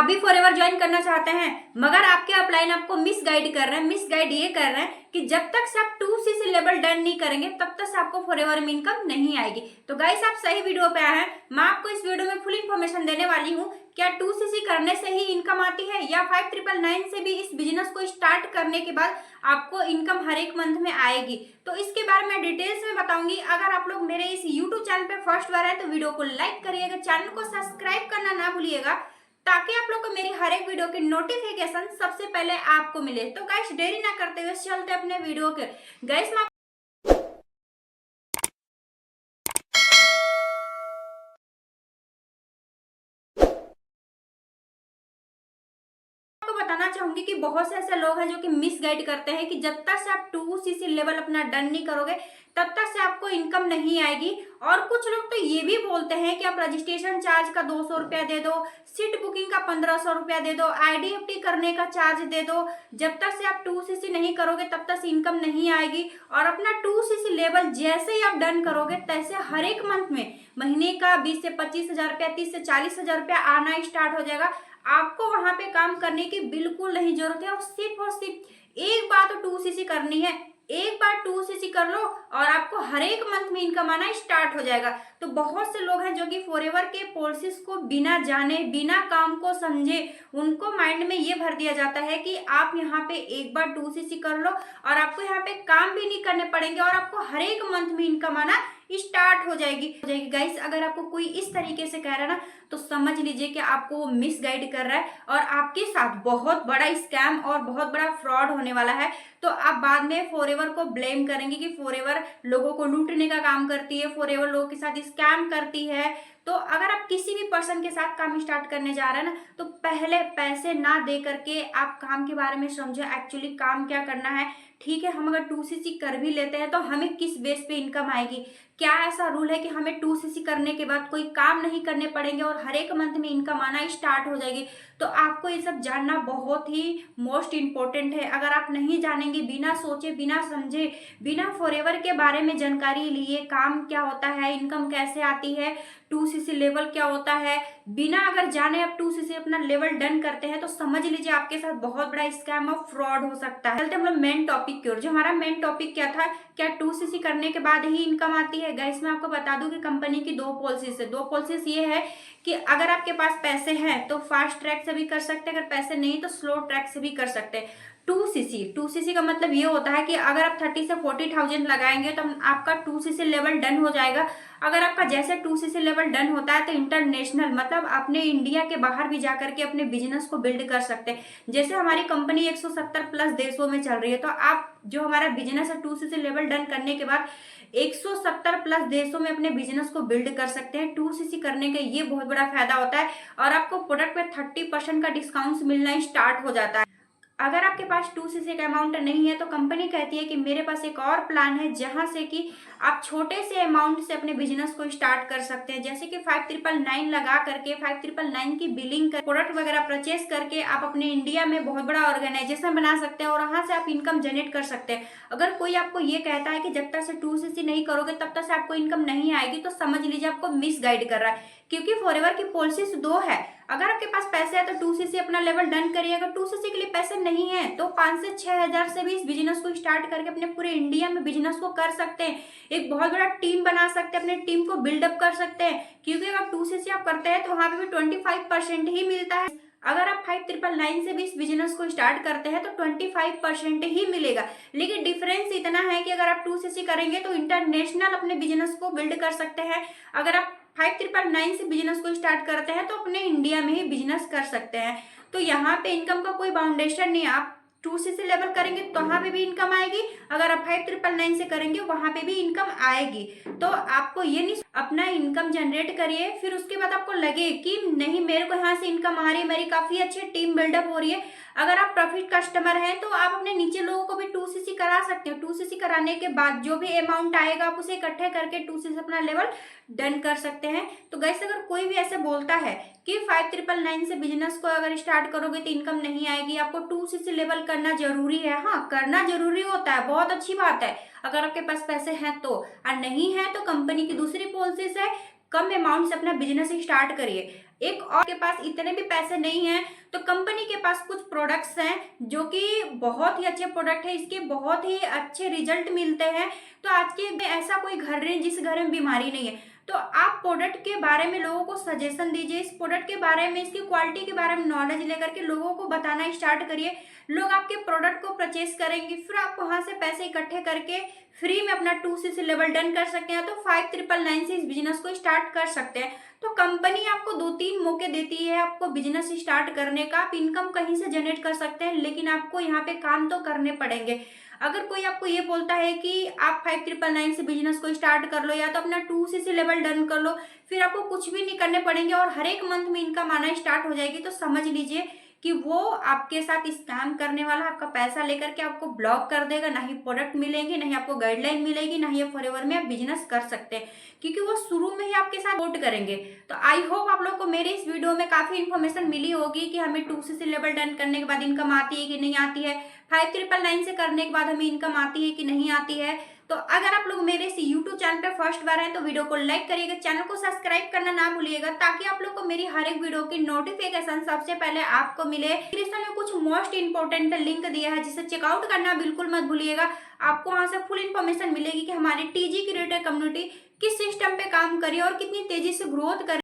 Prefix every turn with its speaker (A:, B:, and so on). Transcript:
A: आप भी forever join करना चाहते हैं मगर आपके अपलाइन आपको मिस गाइड कर रहे हैं। मिस गाइड ये कर रहे हैं कि जब तक से आप 2cc लेवल डन नहीं करेंगे तब तक से आपको फॉरएवर में इनकम नहीं आएगी। तो गाइस आप सही वीडियो पे आए हैं। मैं आपको इस वीडियो में फुल इन्फॉर्मेशन देने वाली हूँ। क्या 2cc करने से ही इनकम आती है या 5999 से भी इस बिजनेस को स्टार्ट करने के बाद आपको इनकम हर एक मंथ में आएगी, तो इसके बारे में डिटेल्स में बताऊंगी। अगर आप लोग मेरे इस यूट्यूब चैनल पे फर्स्ट बार है तो वीडियो को लाइक करिएगा, चैनल को सब्सक्राइब करना ना भूलिएगा ताकि आप लोग को मेरी हर एक वीडियो की नोटिफिकेशन सबसे पहले आपको मिले। तो गाइस देरी ना करते हुए चलते अपने वीडियो के। गाइस मैं बताना चाहूंगी कि बहुत से ऐसे लोग हैं जो कि मिस गाइड करते हैं कि जब तक से आप 2cc लेवल अपना डन नहीं करोगे तब तक से आपको इनकम नहीं आएगी। और कुछ लोग तो ये भी बोलते हैं कि आप रजिस्ट्रेशन चार्ज का 200 रुपया दे दो, सीट बुकिंग का 1500 रुपया दे दो, IDFT करने का चार्ज दे दो, जब तक से आप 2cc नहीं करोगे तब तक से इनकम नहीं आएगी। और अपना 2cc लेवल जैसे ही आप डन करोगे तैसे हर एक मंथ में महीने का 20 से 25 हजार रुपया, 30 से 40 हजार रुपया आना स्टार्ट हो जाएगा। आपको वहां पे काम करने की बिल्कुल नहीं जरूरत है और सिर्फ एक बार तो 2cc करनी है। एक बार 2cc कर लो और आपको हर एक मंथ में इनकम आना स्टार्ट हो जाएगा। तो बहुत से लोग हैं जो कि फॉरएवर के पॉलिसीज को बिना जाने बिना काम को समझे उनको माइंड में ये भर दिया जाता है कि आप यहाँ पे एक बार 2cc कर लो और आपको यहाँ पे काम भी नहीं करने पड़ेंगे और आपको हर एक मंथ में इनकम आना स्टार्ट हो जाएगी। गाइस अगर आपको कोई इस तरीके से कह रहा है ना तो समझ लीजिए कि आपको वो मिस गाइड कर रहा है और आपके साथ बहुत बड़ा स्कैम और बहुत बड़ा फ्रॉड होने वाला है। तो आप बाद में फॉरएवर को ब्लेम करेंगे कि फॉरएवर लोगों को लूटने का काम करती है, फॉरएवर लोगों के साथ स्कैम करती है। तो अगर आप किसी भी पर्सन के साथ काम स्टार्ट करने जा रहे हैं ना तो पहले पैसे ना दे करके आप काम के बारे में समझो एक्चुअली काम क्या करना है। ठीक है, हम अगर 2cc कर भी लेते हैं तो हमें किस बेस पे इनकम आएगी, क्या ऐसा रूल है कि हमें 2cc करने के बाद कोई काम नहीं करने पड़ेंगे और हर एक मंथ में इनकम आना स्टार्ट हो जाएगी। तो आपको ये सब जानना बहुत ही मोस्ट इम्पोर्टेंट है। अगर आप नहीं जानेंगे, बिना सोचे बिना समझे बिना फॉरएवर के बारे में जानकारी लिए काम क्या होता है, इनकम कैसे आती है, 2cc लेवल क्या होता है, बिना अगर जाने आप 2cc अपना लेवल डन करते हैं तो समझ लीजिए आपके साथ बहुत बड़ा स्कैम और फ्रॉड हो सकता है। चलते हम लोग मेन टॉपिक की ओर। जो हमारा मेन टॉपिक क्या था, क्या 2cc करने के बाद ही इनकम आती है? गाइस मैं आपको बता दूं कि कंपनी की दो पॉलिसीज है। दो पॉलिसीज ये है कि अगर आपके पास पैसे हैं तो फास्ट ट्रैक से भी कर सकते हैं, अगर पैसे नहीं तो स्लो ट्रैक से भी कर सकते हैं। 2cc का मतलब ये होता है कि अगर आप 30 से 40,000 लगाएंगे तो आपका 2cc लेवल डन हो जाएगा। अगर आपका जैसे 2cc लेवल डन होता है तो इंटरनेशनल मतलब अपने इंडिया के बाहर भी जाकर के अपने बिजनेस को बिल्ड कर सकते हैं। जैसे हमारी कंपनी 170 प्लस देशों में चल रही है तो आप जो हमारा बिजनेस है 2cc लेवल डन करने के बाद 170 प्लस देशों में अपने बिजनेस को बिल्ड कर सकते हैं। 2cc करने का ये बहुत बड़ा फायदा होता है और आपको प्रोडक्ट पे 30% का डिस्काउंट मिलना स्टार्ट हो जाता है। अगर आपके पास 2cc का अमाउंट नहीं है तो कंपनी कहती है कि मेरे पास एक और प्लान है जहां से कि आप छोटे से अमाउंट से अपने बिजनेस को स्टार्ट कर सकते हैं। जैसे कि 5999 लगा करके 5999 की बिलिंग कर प्रोडक्ट वगैरह परचेस करके आप अपने इंडिया में बहुत बड़ा ऑर्गेनाइजेशन बना सकते हैं और वहां से आप इनकम जनरेट कर सकते हैं। अगर कोई आपको ये कहता है कि जब तक से 2cc नहीं करोगे तब तक से आपको इनकम नहीं आएगी तो समझ लीजिए आपको मिस गाइड कर रहा है। क्योंकि फॉरएवर की पॉलिसीज दो है। अगर आपके पास पैसे है तो 2cc अपना लेवल डन करिए। अगर 2cc के लिए पैसे नहीं है तो 5 से 6 हजार से भी इस बिजनेस को स्टार्ट करके अपने पूरे इंडिया में बिजनेस को कर सकते हैं। एक बहुत बड़ा टीम बना सकते हैं, अपने टीम को बिल्डअप कर सकते हैं। क्योंकि अगर 2cc आप करते हैं तो वहां पे भी 25% ही मिलता है। अगर आप 5999 से भी इस बिजनेस को स्टार्ट करते हैं तो 25% ही मिलेगा। लेकिन डिफरेंस इतना है कि अगर आप 2cc करेंगे तो इंटरनेशनल अपने बिजनेस को बिल्ड कर सकते हैं। अगर आप 5999 से बिजनेस को स्टार्ट करते हैं तो अपने इंडिया में ही बिजनेस कर सकते हैं। तो यहाँ पे इनकम का कोई बाउंडेशन नहीं है। आप 2cc लेवल करेंगे तो वहां पे भी इनकम आएगी, अगर आप 5999 से करेंगे वहां पे भी इनकम आएगी। तो आपको ये नहीं, अपना इनकम जनरेट करिए, फिर उसके बाद आपको लगे कि नहीं मेरे को यहाँ से इनकम आ रही है, मेरी काफी अच्छी टीम बिल्डअप हो रही है। अगर आप प्रॉफिट कस्टमर हैं तो आप अपने नीचे लोगों को भी 2cc करा सकते हो। 2cc कराने के बाद जो भी अमाउंट आएगा आप उसे इकट्ठे करके 2cc अपना लेवल डन कर सकते हैं। तो गाइस अगर कोई भी ऐसे बोलता है कि 5999 से बिजनेस को अगर स्टार्ट करोगे तो इनकम नहीं आएगी, आपको 2cc लेवल करना जरूरी है, हाँ करना जरूरी होता है, बहुत अच्छी बात है अगर आपके पास पैसे हैं तो। और नहीं है तो कंपनी की दूसरी पॉलिसी है, कम अमाउंट से अपना बिजनेस स्टार्ट करिए। एक और के पास इतने भी पैसे नहीं हैं, तो कंपनी के पास कुछ प्रोडक्ट्स हैं जो कि बहुत ही अच्छे प्रोडक्ट है, इसके बहुत ही अच्छे रिजल्ट मिलते हैं। तो आज के में ऐसा कोई घर नहीं जिस घर में बीमारी नहीं है। तो आप प्रोडक्ट के बारे में लोगों को सजेशन दीजिए, इस प्रोडक्ट के बारे में, इसकी क्वालिटी के बारे में नॉलेज लेकर के लोगों को बताना स्टार्ट करिए। लोग आपके प्रोडक्ट को परचेस करेंगे, फिर आप वहां से पैसे इकट्ठे करके फ्री में अपना 2cc लेवल डन कर सकते हैं। तो 5999 से इस बिजनेस को स्टार्ट कर सकते हैं। तो कंपनी आपको 2-3 मौके देती है आपको बिजनेस स्टार्ट करने का। आप इनकम कहीं से जनरेट कर सकते हैं, लेकिन आपको यहाँ पे काम तो करने पड़ेंगे। अगर कोई आपको ये बोलता है कि आप 5999 से बिजनेस को स्टार्ट कर लो या तो अपना 2cc लेवल डन कर लो, फिर आपको कुछ भी नहीं करने पड़ेंगे और हर एक मंथ में इनकम आना स्टार्ट हो जाएगी, तो समझ लीजिए कि वो आपके साथ स्कैम करने वाला, आपका पैसा लेकर के आपको ब्लॉक कर देगा। ना ही प्रोडक्ट मिलेंगे, ना ही आपको गाइडलाइन मिलेगी, ना ही फॉरएवर में आप बिजनेस कर सकते हैं, क्योंकि वो शुरू में ही आपके साथ वोट करेंगे। तो आई होप आप लोग को मेरे इस वीडियो में काफी इन्फॉर्मेशन मिली होगी कि हमें 2cc लेवल डन करने के बाद इनकम आती है कि नहीं आती है, 5999 से करने के बाद हमें इनकम आती है कि नहीं आती है। तो अगर आप लोग मेरे इस YouTube चैनल पे फर्स्ट बार हैं तो वीडियो को लाइक करिएगा, चैनल को सब्सक्राइब करना ना भूलिएगा, ताकि आप लोग को मेरी हर एक वीडियो की नोटिफिकेशन सबसे पहले आपको मिले। डिस्क्रिप्शन में कुछ मोस्ट इंपोर्टेंट लिंक दिया है जिसे चेकआउट करना बिल्कुल मत भूलिएगा। आपको वहां से फुल इन्फॉर्मेशन मिलेगी कि हमारी टीजी क्रिएटर कम्युनिटी किस सिस्टम पे काम करी और कितनी तेजी से ग्रोथ कर